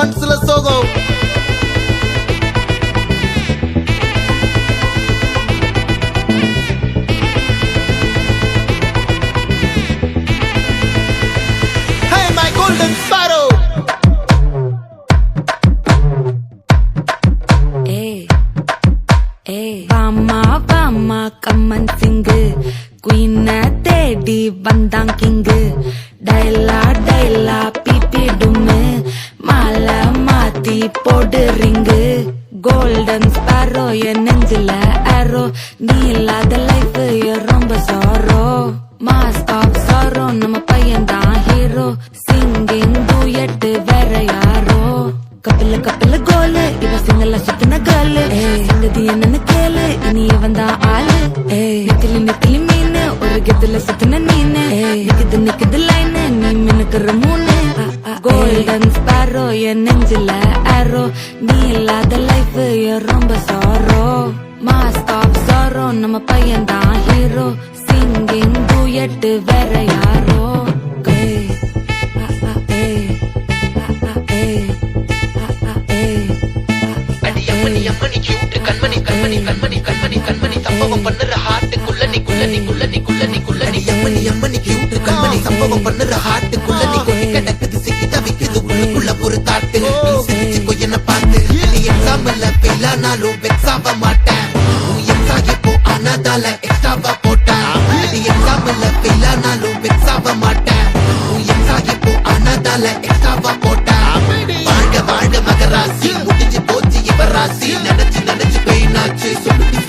மனசுல சோகம். Hey my golden sparrow. வாமா கம்மன் சிங்கு குயின தேடி வந்தான் கிங்கு டைலா பிபி டும்மு மாலை மாத்தி போடு ரிங்கு கோல்டன் ஸ்பாரோ என் நெஞ்சில ஆரோ நீ இல்லாத லைஃப் ரொம்ப சாரோ மாஸ்க் ஆஃப் சாரோ நம்ம பையன் தான் ஹீரோ சிங்கிங் டூயட் வேற யாரோ கப்பில கோலு இவ சிங்கல சுத்தின கேளு சங்கதி என்னன்னு கேளு இனி இவன் தான் ஆளு நெத்திலி மீனு ஒரு கெத்துல சுத்தின நீனு நிக்குது லைனு நீ மினுக்குற மூணு கோல்டன் ஸ்பாரோ என் நெஞ்சில ஆரோ நீ இல்லாத லைஃப் ரொம்ப சாரோ மாஸ்க் ஆஃப் சாரோ நம்ம பையன் தான் ஹீரோ சிங்கிங் டூயட் வேற யாரோ சம்பவம் பண்ணுற ஹார்ட்டுக்குள்ள சம்பவம் பண்ணுற ஹார்ட்டுக்குள்ள நீ கொட்டி கிடக்குது சிக்கி தவிக்குது உள்ளுக்குள்ள ஒரு தாட்டு நீ சிரிச்சுக்கோ என்ன பார்த்து நீ எக்ஸாம்பிள் பெயிலானாலும் வெக்ஸாவ மாட்டேன் உன் எக்ஸா இப்போ ஆனதால எக்ஸ்ட்ராவா போட்டேன் நீ எக்ஸாம்பிள் பெயிலானாலும் வெக்ஸாவ மாட்டேன் உன் எக்ஸா இப்போ ஆனதால எக்ஸ்ட்ராவா போட்டேன் வாழ்க மகராசி முடிஞ்சு போச்சு இவ ராசி நினைச்சு பெயினாச்சு சொல்லுடி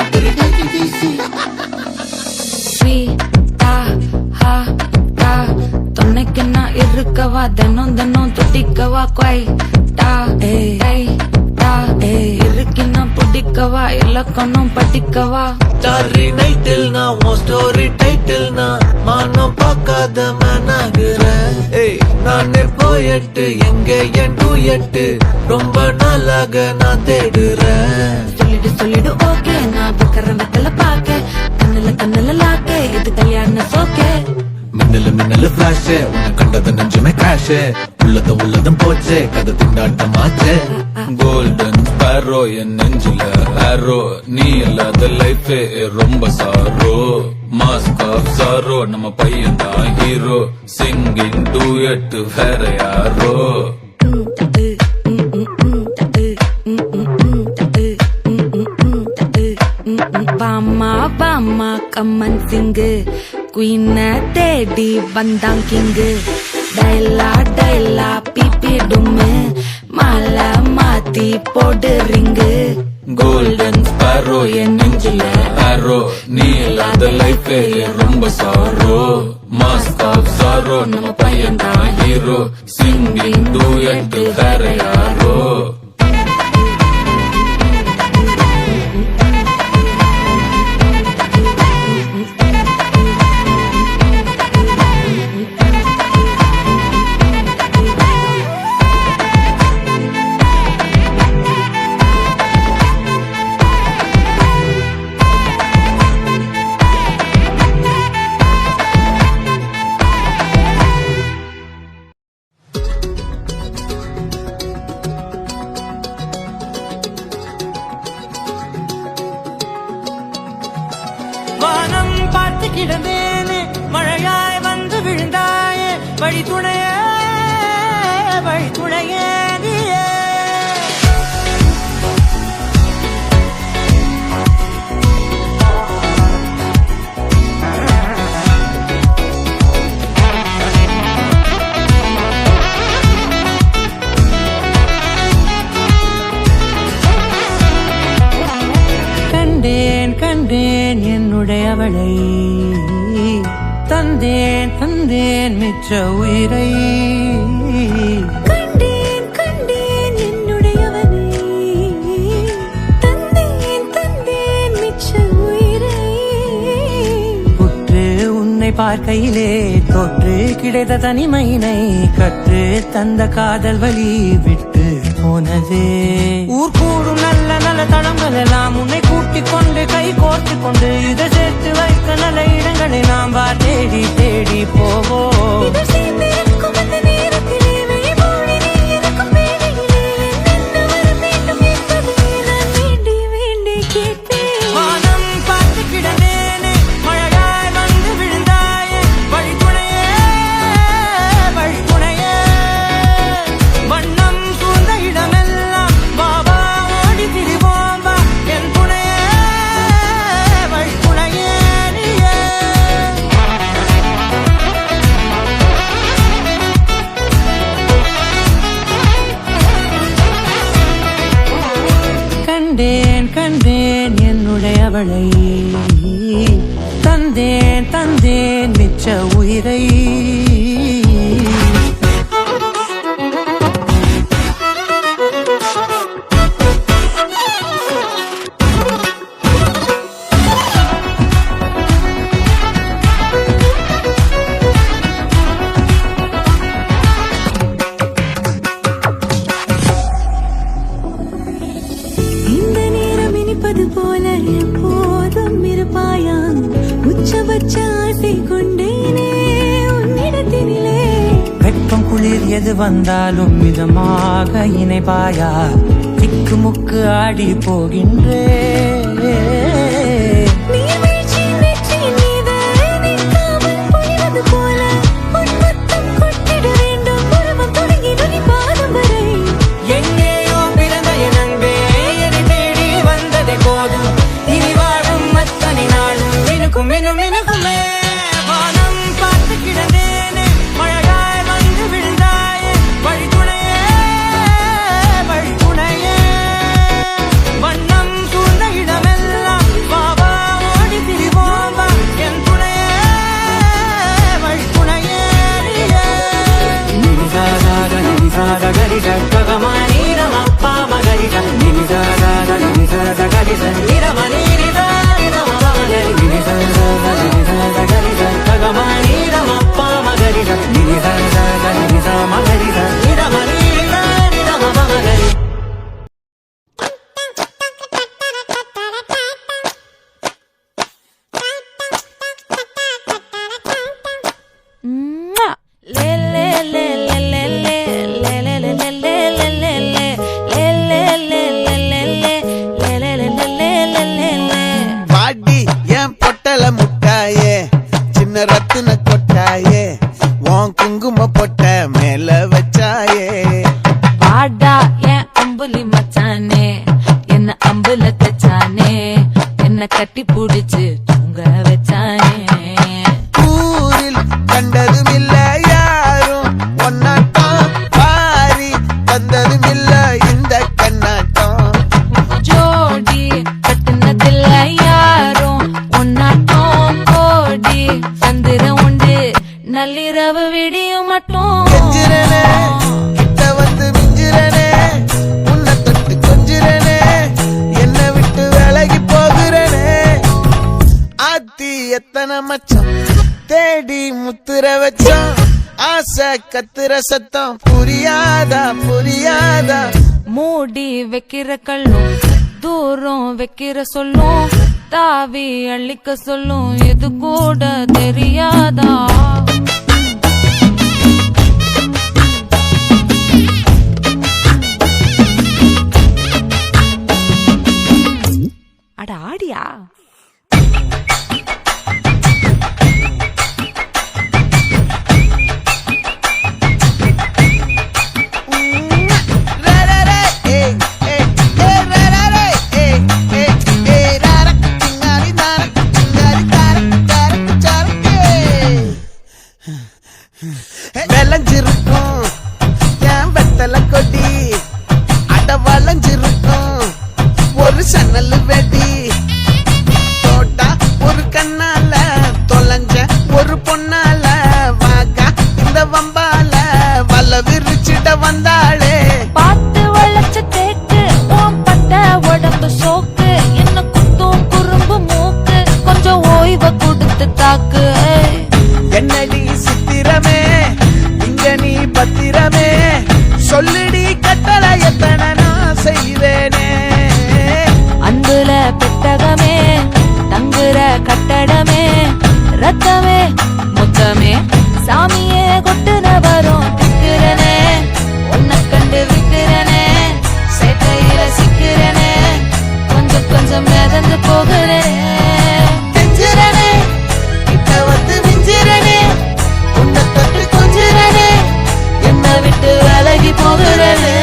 துணைக்கு நான் இருக்கவா தினம் துடிக்கவா இருக்கினா பிடிக்கவா இலக்கணம் படிக்கவா ஸ்டாரி நைட்டில் நான் உன் ஸ்டோரி டைட்டில் நான் மானம் பார்க்காத மேனாகிறேன் நான் போயட்டு எங்க என் டூயட்டு ரொம்ப நாளாக நான் தேடுறேன் சொல்லிடு ஓகே நான் பக்கற வெத்தல பாக்க கண்ணுல லாக்கே இது கல்யாண சோக்கே மின்னலு பிளாஷ் உன்னை கண்டது நெஞ்சுமே கிராஷ் உள்ளதும் போச்சே கதை திண்டாட்டமாச்சே கோல்டன் ஸ்பாரோ என் நெஞ்சில ஆரோ நீ இல்லாத லைஃபே ரொம்ப சாரோ மாஸ்க் ஆஃப் சாரோ நம்ம பையன் தான் ஹீரோ சிங்கிங் டூயட் வேற யாரோ வாமா கம்மன் சிங்கு குயின தேடி வந்தான் கிங்கு டைலா பிபி டும்மு மாலை மாத்தி போடு ரிங்கு கோல்டன் ஸ்பாரோ என் நெஞ்சில ஆரோ நீ இல்லாத லைஃபே ரொம்ப சாரோ மாஸ்க் ஆஃப் சாரோ நம்ம பையன் தான் ஹீரோ சிங்கிங் டூயட் வேற யாரோ வானம் பார்த்து கிடந்தேனே மழையாய் வந்து விழுந்தாயே வழி துணையே நீயே கண்டேன் என்னுடையவளை தந்தேன் மிச்ச உயிரை கண்டேன் என்னுடையவனை தந்தேன் மிச்ச உயிரை உற்று உன்னை பார்க்கையிலே தொற்று கிடைத்த தனிமையினை கற்று தந்த காதல் வழி விட்டு போனதே ஊர் கூடும் நல்ல தளங்கள் எல்லாம் உன்னை கூட்டிக் கொண்டு கை கோர்த்து கொண்டு இதை சேர்த்து வைக்க நல்ல இடங்களை நாம் தேடி போவோம் அவளை தந்தேன் தந்தேன் மிச்ச உயிரை இந்த நேரம் இனிப்பது போல எப்போதும் இருப்பாயா உச்சபட்ச ஆசை கொண்டேனே உன்னிடத்தினிலே வெப்பம் குளிர் எது வந்தாலும் மிதமாக இணைப்பாயா திக்குமுக்கு ஆடி போகின்றே நீர்வீழ்ச்சியின் வெற்றியின் மீது நிற்காமல் பொழிவது போல உன் முத்தம் கொட்டிட வேண்டும் உருவம் தொடங்கி நுனி பாதம் வரை எங்கேயோ பிறந்த என் அன்பே என்னை தேடி வந்ததே போதும் இனி வாழும் அத்தனை நாளும் மினுக்கும் மினுக்குமே வானம் பார்த்து கிடந்தேனே மழையாய் வந்து விழுந்தாயே வழித்துணையே வழித்துணையே வண்ணம் சூழ்ந்த இடமெல்லாம் வாவா ஓடி திரிவோம் வா என் துணையே வழித்துணையே பாடி என் பொட்டல முட்டாயே சின்ன ரத்தின கொட்டாயே உன் குங்கும பொட்ட மேல வச்சாயே வாடா என் அம்புலி மச்சானே என்ன அம்புல தச்சானே என்ன கட்டி புடிச்சு தூங்க வச்சானே ஊரில் கண்டதும் இல்ல யாரும் ஒன்னாட்டம் பாரி தந்ததும் இல்ல இந்த கண்ணாட்டம் ஜோடி கட்டுனதில்ல யாரும் ஒன்னாட்டம் கோடி சந்திரம் உண்டு நள்ளிரவு விடியும் மட்டும் கெஞ்சிரனே கிட்ட வந்து மிஞ்சிரனே உன்னை தொட்டு கொஞ்சிரனே என்னை விட்டு விலகி போகிறனே ஆத்தி எத்தனை மச்சம் தேடி முத்துற வச்சோம் ஆசை கத்துற சத்தம் புரியாதா புரியாதா மூடி வைக்கிற கல்லும் தூரம் வைக்கிற சொல்லும் தாவி அள்ளிக்க சொல்லும் இது கூட தெரியாதா அட ஆடியா விளைஞ்சிருக்கும் என் வெத்தலை கொடி அட வளைஞ்சிருக்கும் ஒரு சன்னல் வெடி தோட்டா ஒரு கண்ணால தொலைஞ்ச ஒரு பொண்ணால வாக்கா இந்த வம்பால வல விரிச்சிட வந்தாளே பார்த்து வளைச்ச தேக்கு உன் பட்ட உடம்பு சோக்கு என்ன குத்தும் குறும்பு மூக்கு கொஞ்சம் ஓய்வை கொடுத்து தாக்கு என்னடி சித்திரமே இங்க நீ பத்திரமே சொல்லுடி கட்டளை எத்தனை நான் செய்வேனே அன்புல பெட்டகமே தங்குற கட்டடமே ரத்தமே முத்தமே சாமியே கொட்டுன வரும் திக்கிறனே உன்னை கண்டு விக்கிறனே சேட்டையில சிக்கிறனே கொஞ்சம் கொஞ்சம் மிதந்து போகிறேன் கெஞ்சிரனே கிட்ட வந்து மிஞ்சிரனே உன்னை தொட்டு கொஞ்சிரனே என்னை விட்டு விலகி போகிறனே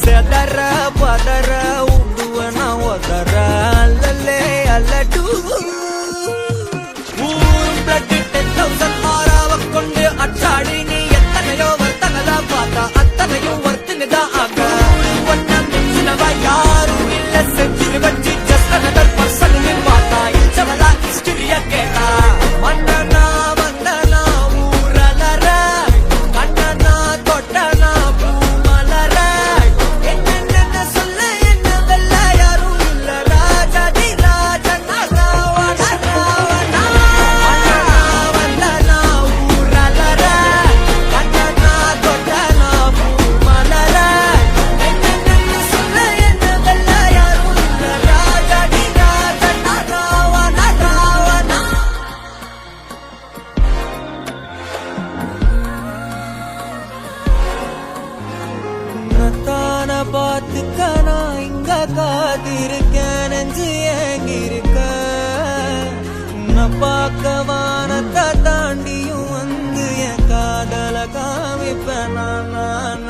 செதற பதற உடுவன ஒதற அல்லலே அல்லடு ஊர் பிளட் 10,000 ஆறாவ கொண்டு அச்சாடி நீ எத்தனையோ வர்த்தனதா பார்த்தா அத்தனையும் வர்த்தினுதான் ஆக ஒன்னம் சிலவா யாரும் இல்ல செஞ்சு வச்சு ஜஸ்ட் another person பார்த்தா இச்சவளா ஹிஸ்டரிய கேட்டா மன்னனா வந்தனா ஊரலற கண்ணனா தொட்டனா பூமலற என்ன சொல்ல என்ன வெல்ல யாரும் இல்ல ராஜாதி ராஜனா ராவண ராவணா வந்தனா ஊரலற கண்ணனா தொட்டனா பூமலற என்ன சொல்ல என்ன வெல்ல யாரும் இல்ல ராஜாதி ராஜனா ராவண ராவணா உன்னத்தான பார்த்துக்க நான் இங்க காத்திருக்கேன் நெஞ்சு ஏங்கிருக்க உன்னை பார்க்க வானத்தை தாண்டியும் வந்து என் காதல காமிப்பேன் நான்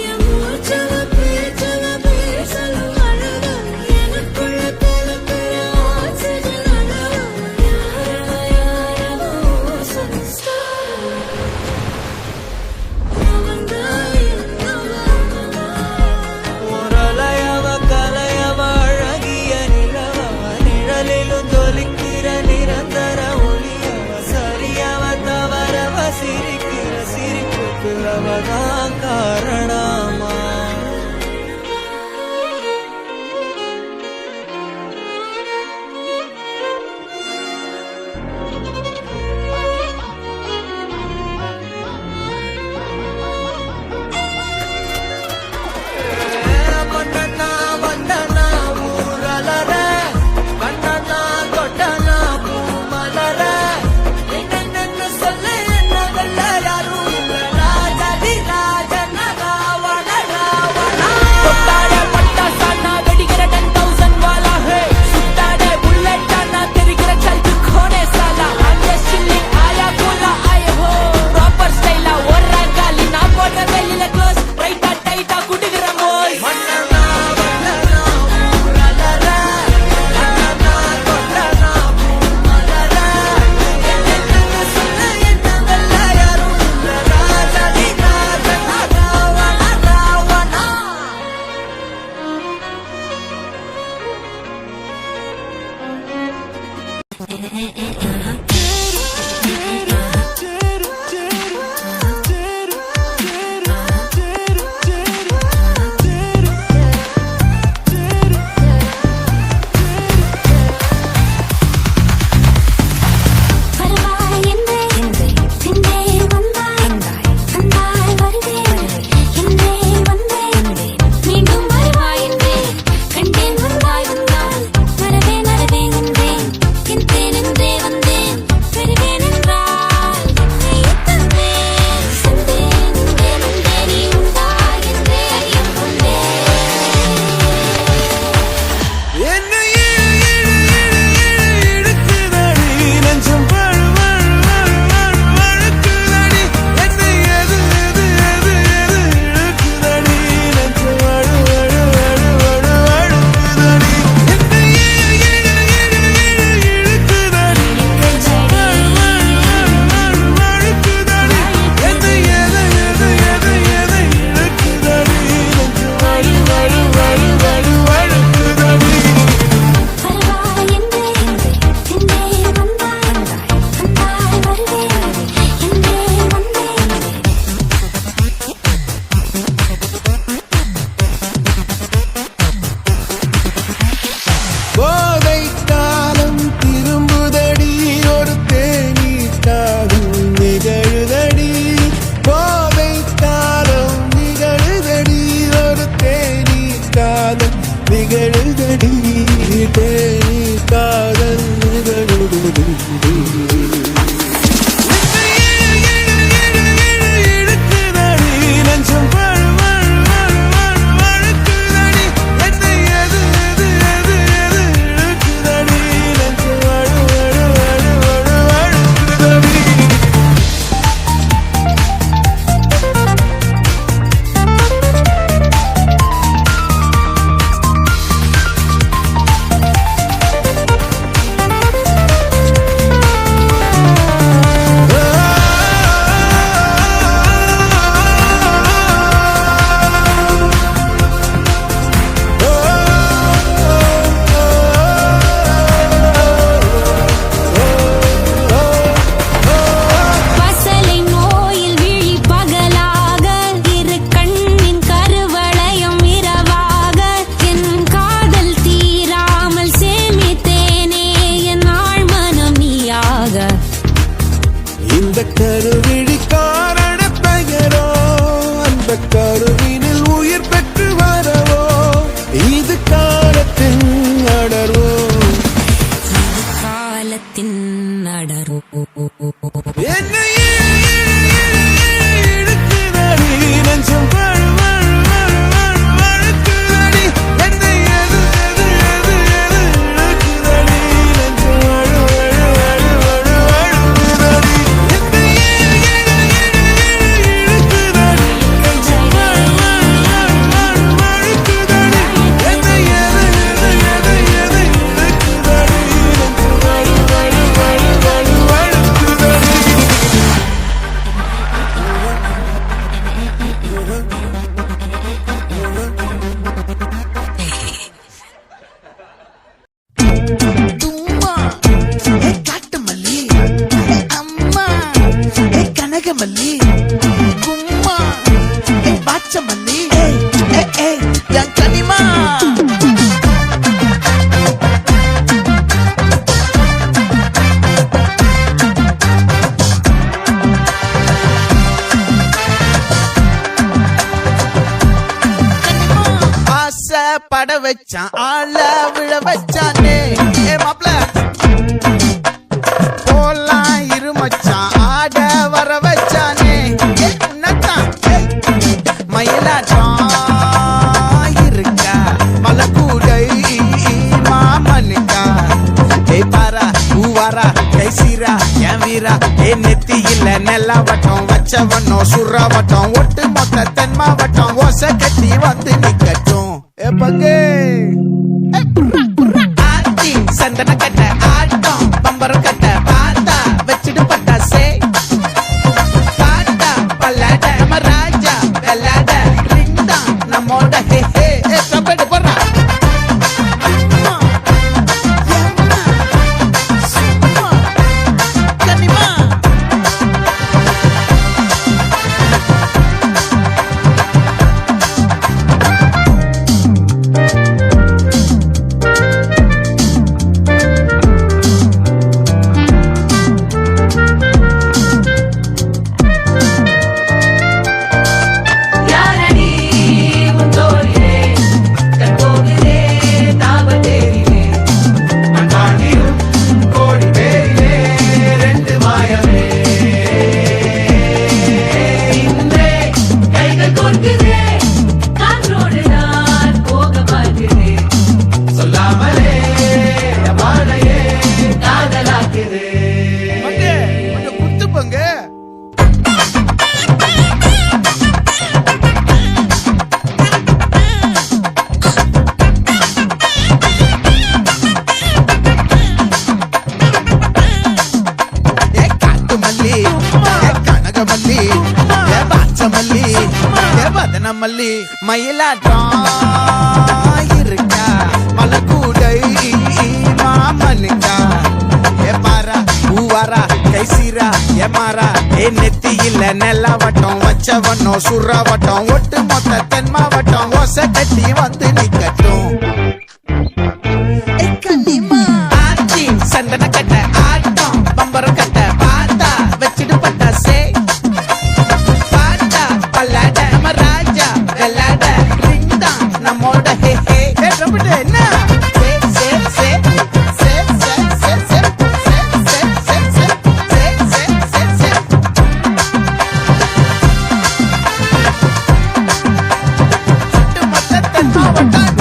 என் மூச்சல பேச்சல பேசலும் அழகு எனக்குள்ள கலக்கிற ஆக்சிஜன் அளவு யாரவோ சுஸ்டார் முரளையவ கலையவ அழகிய நிலவ நிழலிலும் ஜொலிக்கிற நிரந்தர ஒளியவ கருவினில் உயிர் பெற்று வரவோ இது காலத்தின் அடர்வோ காலத்தின் அடரோ என்னையே இழுக்குதடி நெஞ்சம் வழுக்குதடி என்னை எது இழுக்குதடி நெஞ்சம் வழுக்குதடி என்னையே இழுக்குதடி நெஞ்சம் வழுக்குதடி என்னை எது இழுக்குதடி நெஞ்சம் தும்மா ஏ காட்டு மல்லி ஏ அம்மா ஏ கனகமல்லி கும்மா ஏ பாச்ச மல்லி ஏ என் கனிமா ஆசை பட வச்சான் ஆள விழ வச்சானே ஏ மாப்ள போலாம் இரு மச்சான் ஆட வர வச்சானே ஏ உன்னத்தான் மயிலாட்டம் இருக்கா மலக்கூடை மாமனுக்கா ஏ பாரா பூவாரா கைசீரா என் வீரா ஏ நெத்தி இல்ல நெல்லா வட்டம் வச்சவனோ சுறா வட்டம் ஒட்டு மொத்த தென் மாவட்டம் ஓசை கட்டி வந்து நிக்கட்டும் ஏ பங்கே ஆத்தி சந்தன கட்ட ஆட்டம் பம்பரம் கட்ட பாத்தா வச்சிடு பட்டாசே பாட்டா பல்லாட நம்ம ராஜா வெள்ளாட ரிங்டா நம்மோட ஹே ஹே ஏ சம்பெடு போறா கனிமா யாரடி உன் தோளிலே கற்போகிலே தாபத்தேரிலே மண்ணாடியும் கோடி பேரிலே ரெண்டு மாயமே இன்றே கைகள் கோர்க்குதே காற்றோடு நான் போக பார்க்குதே சொல்லாமலே வாழையே காதலாக்குதே பங்கே கொஞ்சம் குத்து பங்கே ஏ காட்டு மல்லி ஏ கனகமல்லி ஏ பாச்ச மல்லி ஏ வதன மல்லி மயிலாட்டம் இருக்கா மலக்கூடை மாமனுக்கா ஏ பாரா பூவாரா கைசீரா ஏ மாறா ஏ நெத்தி இல்ல நெல்லா வட்டம் வச்சவனோ சுறா வட்டம் ஒட்டு மொத்த தென் மாவட்டம் ஓசை கட்டி வந்து நிக்கட்டும் ஏ கனிமா ஆச்சி சந்தன கட்ட ஆட்டம் பம்பரம் கட்ட பாத்தா வச்சிடு பட்டாசே பாட்டா பல்லாட நம்ம ராஜா வெள்ளாட ரிங்டா நம்மோட ஹே ஹே ஏ ரம்பிட்டு என்ன சே சே சே சே சே சே சே சே சே சே சே சே சே மொத்த தென் மாவட்டம்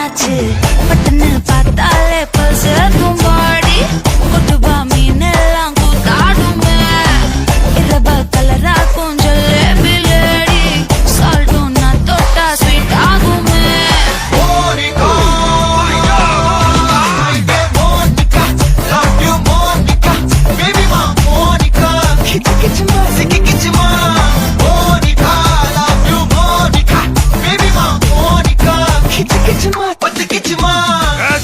என்னாச்சு பட்டுன்னு பார்த்தாலே பல்ஸ் பாடி கொட்டுபா மீன் எல்லாம் கூத்தாடுமே இரவ கலரா கொஞ்சம் லேடி சால்ட்டும் நான் தொட்டா ஸ்வீட் ஆகுமே Monica, Monica, love you Monica, baby ma Monica, kichima, kichima, Monica, love you Monica, baby ma Monica, kichima, kichima.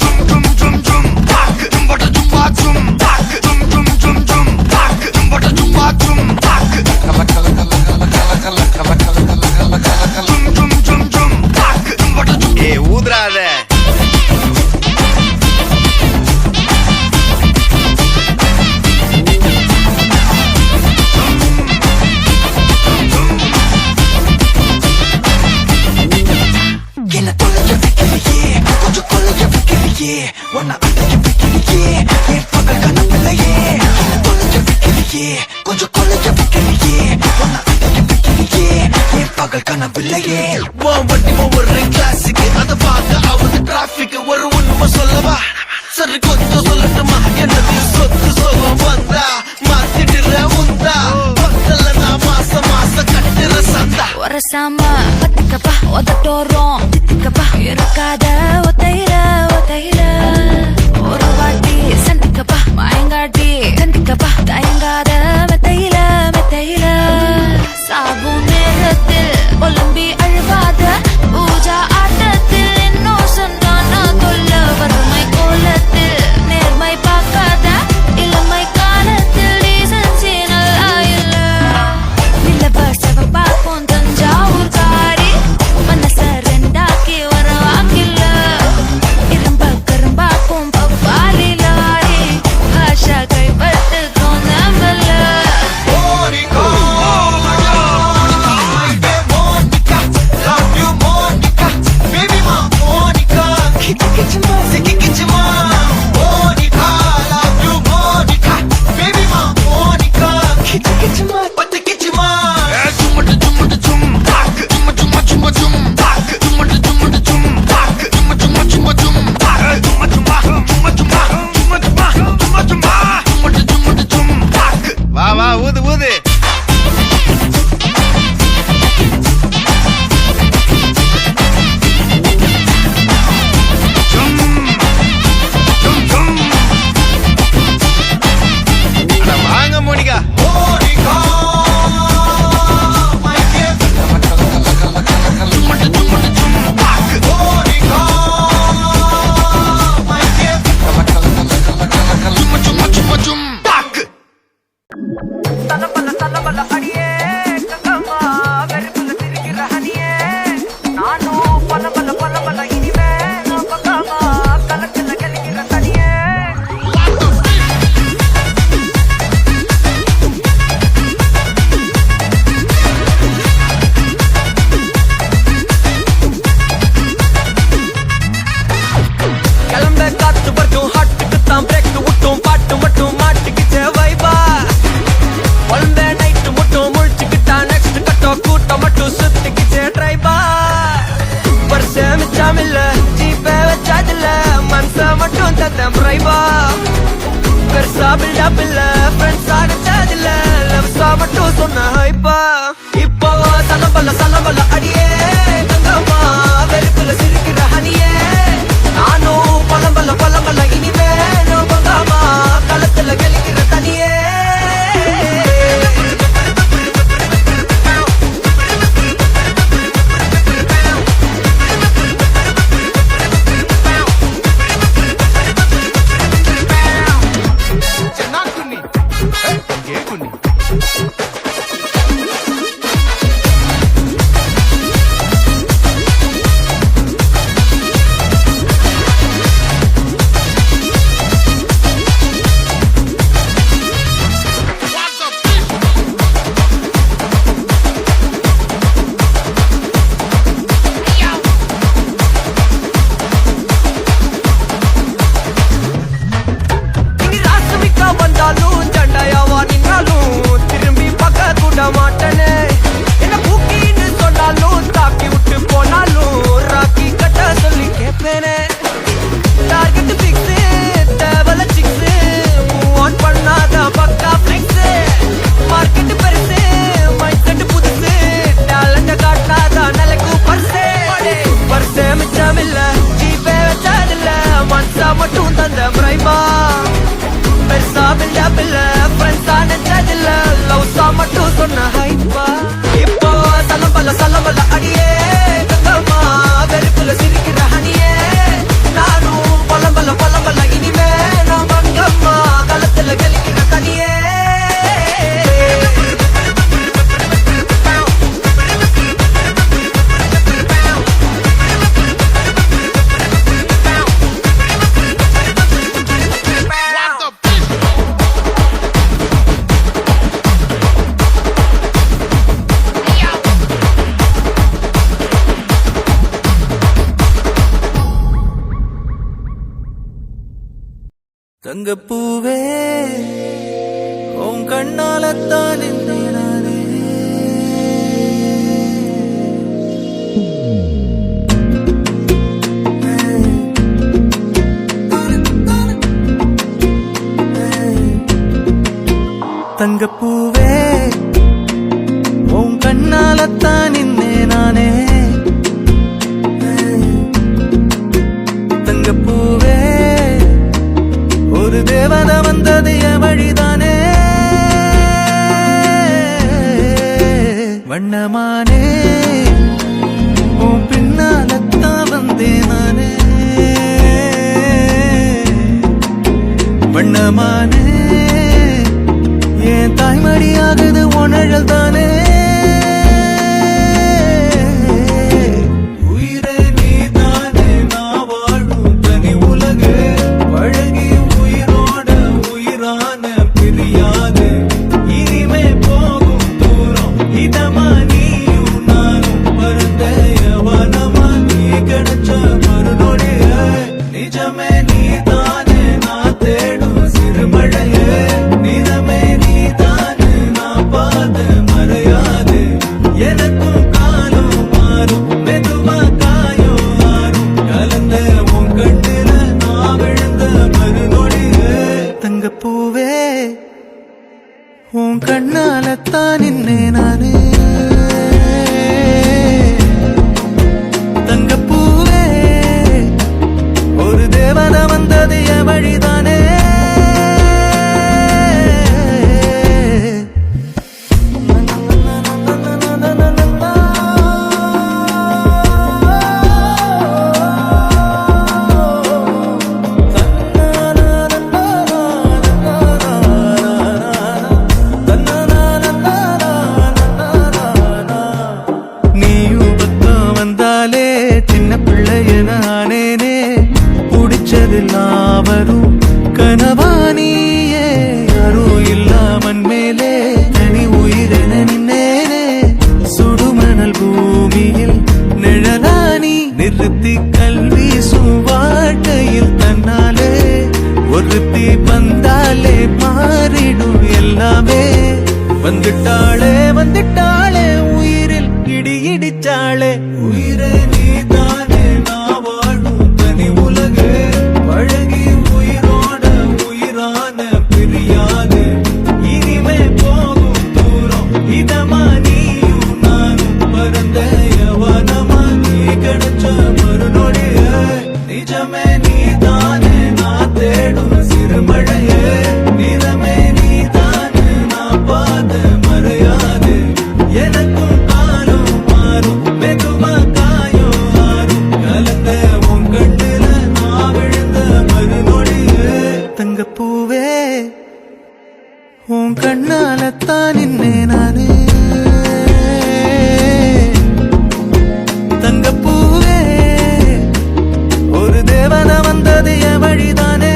Jum jum jum jum, tak, jum bata jum ba jum, tak, jum jum jum jum, tak, jum bata jum ba jum, tak. Kala kala kala kala kala kala kala kala kala kala kala. Jum jum jum jum, tak, jum bata jum. ஊதுறாத என்ன தொலைய வைக்கிறியே கொஞ்சம் கொலைய வைக்கிறியே உன்னை அடைய வைக்கிறியே என் பகல் கனவில்லையே என்ன தொலைய வைக்கிறியே கொஞ்சம் கொலைய வைக்கிறியே உன்னை அடைய வைக்கிறியே என் பகல் கனவில்லையே வண்டி ஒவ்வொரு கிளாஸுக்கு அதை பார்க்க ஆகுது டிராபிக் ஒரு உண்மை சொல்லவா சரி கொஞ்சம் சொல்லட்டுமா என்னது சொத்து சோகம் வந்தா மாத்திடுற உந்தா பக்கத்துல நான் மாசம் மாசம் கட்டுற சந்தா ஒரசாம பத்துக்கப்பா உதட்டோரம் தித்துக்கப்பா இருக்காத ஒத்தையில ஒத்தையில ஒரு வாட்டி சந்திக்கப்பா மயங்காட்டி கண்டிக்கப்பா தயங்காத மெத்தையில மெத்தையில சாகும் நேரத்தில் ஒலிம்பி அழுவாத பூஜா ஆட்டத்தில் இன்னும் சொன்னான தொல்ல வறுமை கோலத்தில் நேர்மை பார்க்காத இளமை காலத்தில் டீசன்சி நல்லா இல்ல நிலவ செவப்பாக்கும் தஞ்சாவூர் காரி மனச ரெண்டாக்கி வர வாக்கில்ல இரும்ப கரும்பாக்கும் பப்பாளி லாரி ஆஷா கைப்பட்டுக்கும் நம்பல Monica, Monica, love you Monica, baby ma Monica, kichima, kichima, Monica, love you Monica, baby ma Monica, kichima, kichima. Jumma jumma jum, tak, jumma jumma jumma jum, tak, jumma jumma jum, tak, jumma jumma jumma jum, tak, jumma jumma jumma jumma, jumma jumma jumma jumma, jumma jumma jum, tak. வா வா ஊது ஊது ஜும் ஜும் ஜும் அட வாங்க Monica Monica my dear ஜும் ஜும் ஜும் பாக் மோனிகா மை டியர் ஜும் ஜும் ஜும் ஜும் பாக் தலபல அடியே கங்கம்மா வெறுப்புல திரிக்கிற ஹனியே நானும் பல இனிமே நான் பக்காமா கலக்கல கலிக்கிற தனியே கிளம்ப காத்து வரைக்கும் ஹாட்டுக்கு தான் பிரேக் விட்டும் பாட்டு மட்டும் மாட்டுக்கிச்சே வைபா ஒன்பே நைட்டு மட்டும் முழிச்சுக்கிட்டா நெக்ஸ்ட் கட்டோ கூட்டம் மட்டும் சுத்திக்கிச்சே ட்ரைபா வருஷம் மிச்சாமில்ல ஜீப்பே வச்சாதில்ல மனச மட்டும் தத்தம் ட்ரைபா பெருசா பில்டப் இல்ல ஃப்ரெண்ட்ஸ் ஆகிச்சாதில்ல லவ்ஸா மட்டும் சொன்ன ஹைப்பா இப்போ சலம்பல அடியே கங்கம்மா வெறுப்புல சிரிக்கிற ஹனியே நானும் பலம்பல இனிமே நான் பங்காமா களத்துல கலிக்கிற தனியே చెన్నా కున్ని ఏ కున్ని தங்கப்பூவே உன் கண்ணாலத்தான் நானே தங்கப்பூவே உன் கண்ணாலத்தான் நானே தங்கப்பூவே ஒரு தேவதை வந்தது என் வழிதானே வண்ணமானே உன் பின்னாலத்தான் வந்தேன் நானே வண்ணமானே என் தாய்மடியாகுது உணழல் தானே உயிரே நீ தானே நான் வாழும் தனி உலகு பழகி உயிரோட உயிரான பிரியாது இனிமே போகும் தூரம் இதமா நீயும் நானும் பருந்த யவனமா நீ கிடைச்ச மறுநொடிய நிஜமே நீ தானே நான் தேடும் சிறுமழையே நிறமே நீ தானே நான் பாத மறையாது எனக்கும் காலம் மாறும் மெதுவா காயோ ஆறும் கலந்த உன் கண்ணில நான் விழுந்த மறுநொடியே தங்கப்பூவே உன் கண்ணாலத்தான் நானே தங்கப்பூவே ஒரு தேவதை வந்தது என் வழிதானே நீயும் பக்கம் வந்தாலே சின்ன பிள்ளைய நானேனே பிடிச்சதெல்லாம் வரும் கனவானியே யாரும் இல்லாமன் மேலே தனி உயிரென நின்னேனே சுடுமணல் பூமியில் நிழலானி நிறுத்தி கல்வி சுவாட்டையில் தன்னாலே ஒருத்தி வந்தாலே மாறிடும் எல்லாமே வந்துட்டாளே வந்துட்டாளே உயிரில் இடி இடிச்சாளே உயிரே நீ தானே நான் வாழும் தனி உலகு பழகி உயிரோட உயிரான பிரியாது இனிமே போகும் தூரம் இதமா நீயும் நானும் பரந்த யவனமா நீ கிடைச்ச மறுநொடிய நிஜமே நீ தானே நான் தேடும் சிறுமழையே நிறமே நீ தானே நான் பாத மறையாது எனக்கும் காலம் மாறும் மெதுவா காயோ ஆறும் கலந்த உன் கண்ணில நான் விழுந்த மறுநொடியே தங்கப்பூவே உன் கண்ணாலத்தான் நானே தங்கப்பூவே ஒரு தேவதை வந்தது என் வழிதானே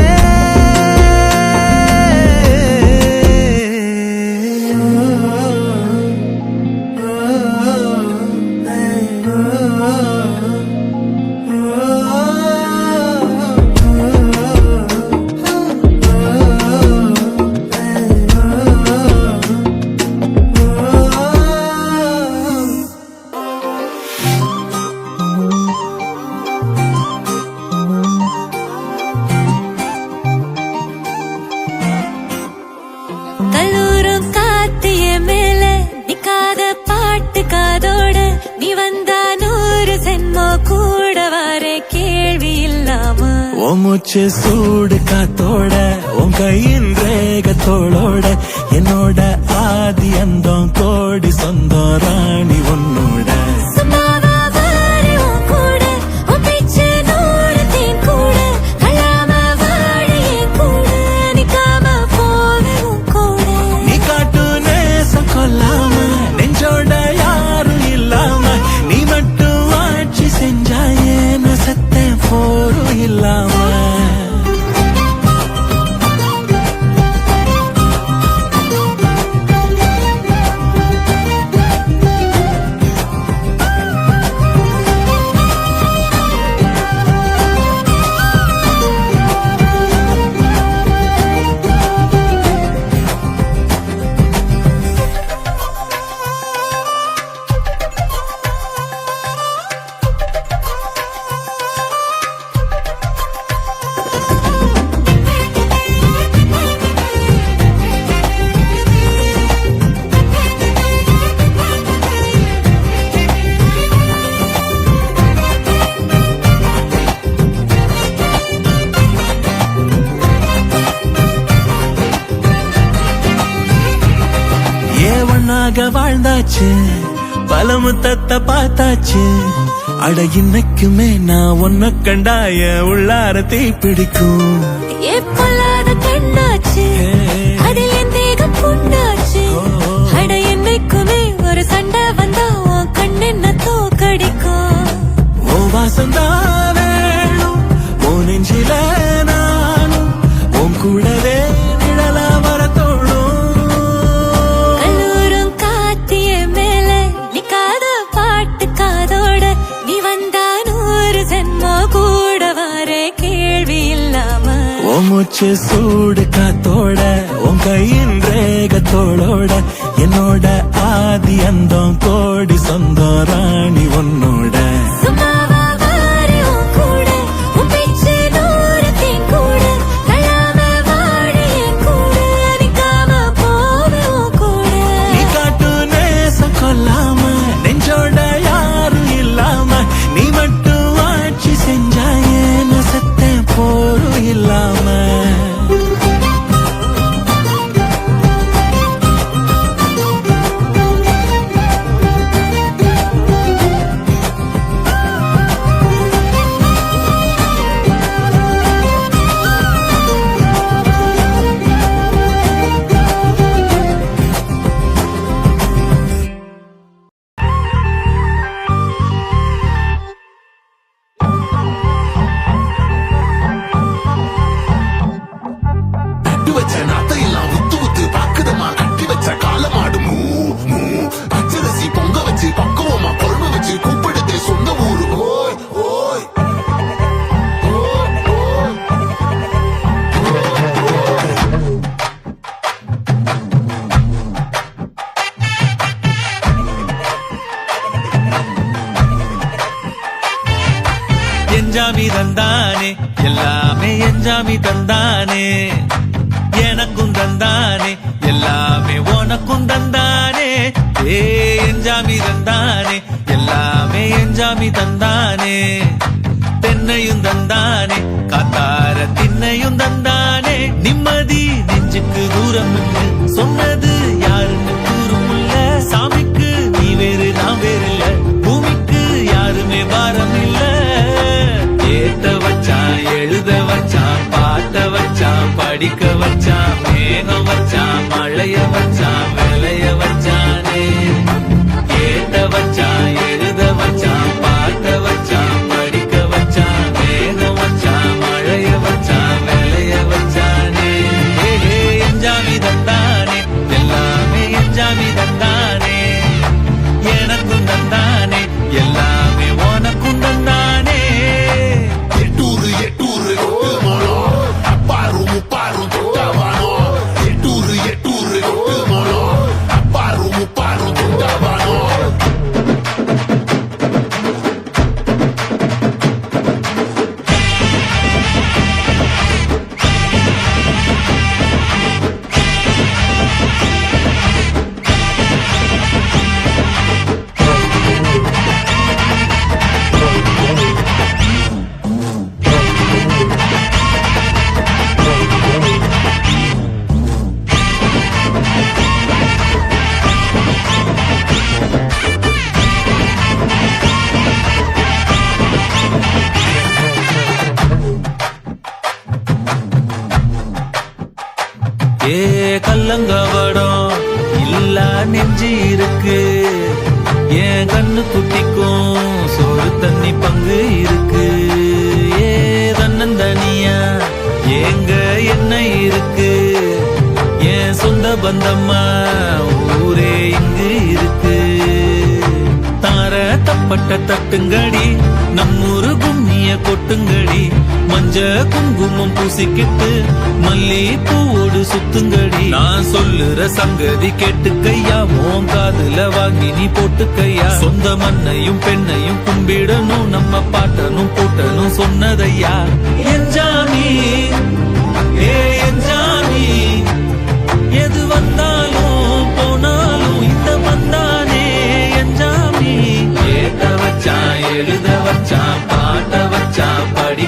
கல்லூரும் காத்திய மேல நிக்காத பாட்டு காதோட நீ வந்தா 100 சென்மோ கூட வர கேள்வி இல்லாம உன் மூச்சு சூடு காத்தோட உன் கையின் ரேகத்தோளோட என்னோட ஆதி அந்தம் கோடி சொந்தம் ராணி உன்னோட சும்மாவா வாரு உன் கூட உன் பேச்சு 100 தேன் கூட கல்லாம வாழ என் கூட நிக்காம போவே உன் கூட நீ காட்டு நேசம் கொல்லாம நெஞ்சோட யாரும் இல்லாம நீ மட்டும் ஆட்சி செஞ்சாயே நான் சத்தேன் போரும் இல்லாம வாழ்ந்தாச்சு பல முத்தத்தை பார்த்தாச்சு அட இன்னைக்குமே நான் உன்ன கண்டாய உள்ளார தீ பிடிக்கும் எப்பொல்லாத கண்ணாச்சு அதில் என் தேகம் புண்ணாச்சு அட என்னைக்குமே ஒரு சண்டை வந்தா உன் கண்ணென்ன தோக்கடிக்கும் ஓ வாசந்தா வேணும் ஓ நெஞ்சில நானும் உன் கூடவே நிழலா வர தோணும் கல்லூரும் காத்திய மேல நிக்காத பாட்டு காதோட நீ வந்தா 100 ஜென்மோ கூட வர கேள்வி இல்லாம ஓ மூச்சு சூடு காத்தோட உன் கையின் ரேகத்தோளோட என்னோட ஆதி அந்தம் கோடி சொந்தம் ராணி உன்னோட சும்மாவா வாரி உன் கூட உன் பேச்சு 100 தேன் கூட தள்ளாம வாழி என் கூட நிக்காம போவே உன் கூட நீ காட்டு நேசம் கொல்லாம நெஞ்சோட யாரும் இல்லாம நீ மட்டும் ஆட்சி செஞ்சாயே நசத்த போரும் இல்லாம கட்டி வச்ச நாத்தையெல்லாம் உத்து உத்து பாக்குதமா கட்டி வச்ச காலமாடு மூ மூ பச்சரிசி பொங்க வச்சு பக்குவமா குழம்பு வச்சு கூப்பிடுதே சொந்த ஊரு ஓய் ஓய் எஞ்சாமி தந்தானே எல்லாமே எஞ்சாமி தந்தானே எனக்கும் தந்தானே எல்லாமே உனக்கும் தந்தானே ஏ எஞ்சாமி தந்தானே எல்லாமே எஞ்சாமி தந்தானே தென்னையும் தந்தானே காத்தார திண்ணையும் தந்தானே நிம்மதி நெஞ்சுக்கு தூரம் சொன்னது யாருன்னு கூறுமுல்ல சாமிக்கு நீ வேறு நான் வேறு இல்ல பூமிக்கு யாருமே பாரம் இல்ல ஏத்த வச்சான் எழுத வச்சான் பாட்ட வச்சான் படிக்க வச்சான் மேகம் வச்சான் மழைய வச்சான் விளைய வச்சானே ஏத்த வச்சான் எழுத வச்சான் பாட்ட வச்சான் படிக்க வச்சான் மேகம் வச்சான் மழைய வச்சான் விளைய வச்சானே எஞ்சாமி தந்தானே எல்லாமே எஞ்சாமி தந்தானே எனக்கும் தந்தானே எல்லாமே உனக்கும் தந்தானே எட்டூரு எட்டூரு கொட்டுமானோ அப்பாரு முப்பாரு தொட்டவானோ எட்டூரு எட்டூரு கொட்டுமானோ அப்பாரு முப்பாரு தொட்டவானோ ஏ கல்லங்கவடம் இல்ல நெஞ்சு இருக்கு என் கண்ணு குட்டிக்கும் சோறு தண்ணி பங்கு இருக்கு ஏ தன்னந்தனியா ஏங்க என்ன இருக்கு என் சொந்த பந்தம்மா ஊரே இங்கு இருக்கு தார தப்பட்ட தட்டுங்கடி நம்மூரு கும்மிய கொட்டுங்கடி மஞ்ச குங்குமம் பூசிக்கிட்டு மல்லி பூவோடு சுத்துங்கடி நான் சொல்லுற சங்கதி கேட்டுக்கையா உன் காதுல வாங்கி நீ போட்டுக்கையா சொந்த மண்ணையும் பெண்ணையும் கும்பிடணும் நம்ம பாட்டனும் கூட்டனும் சொன்னதையா எஞ்சாமி ஏ எஞ்சாமி எது வந்தாலும் போனாலும் இந்த வந்தானே எஞ்சாமி ஏத்த வச்சான் எழுத வச்சான் பாட்ட வச்சான் படி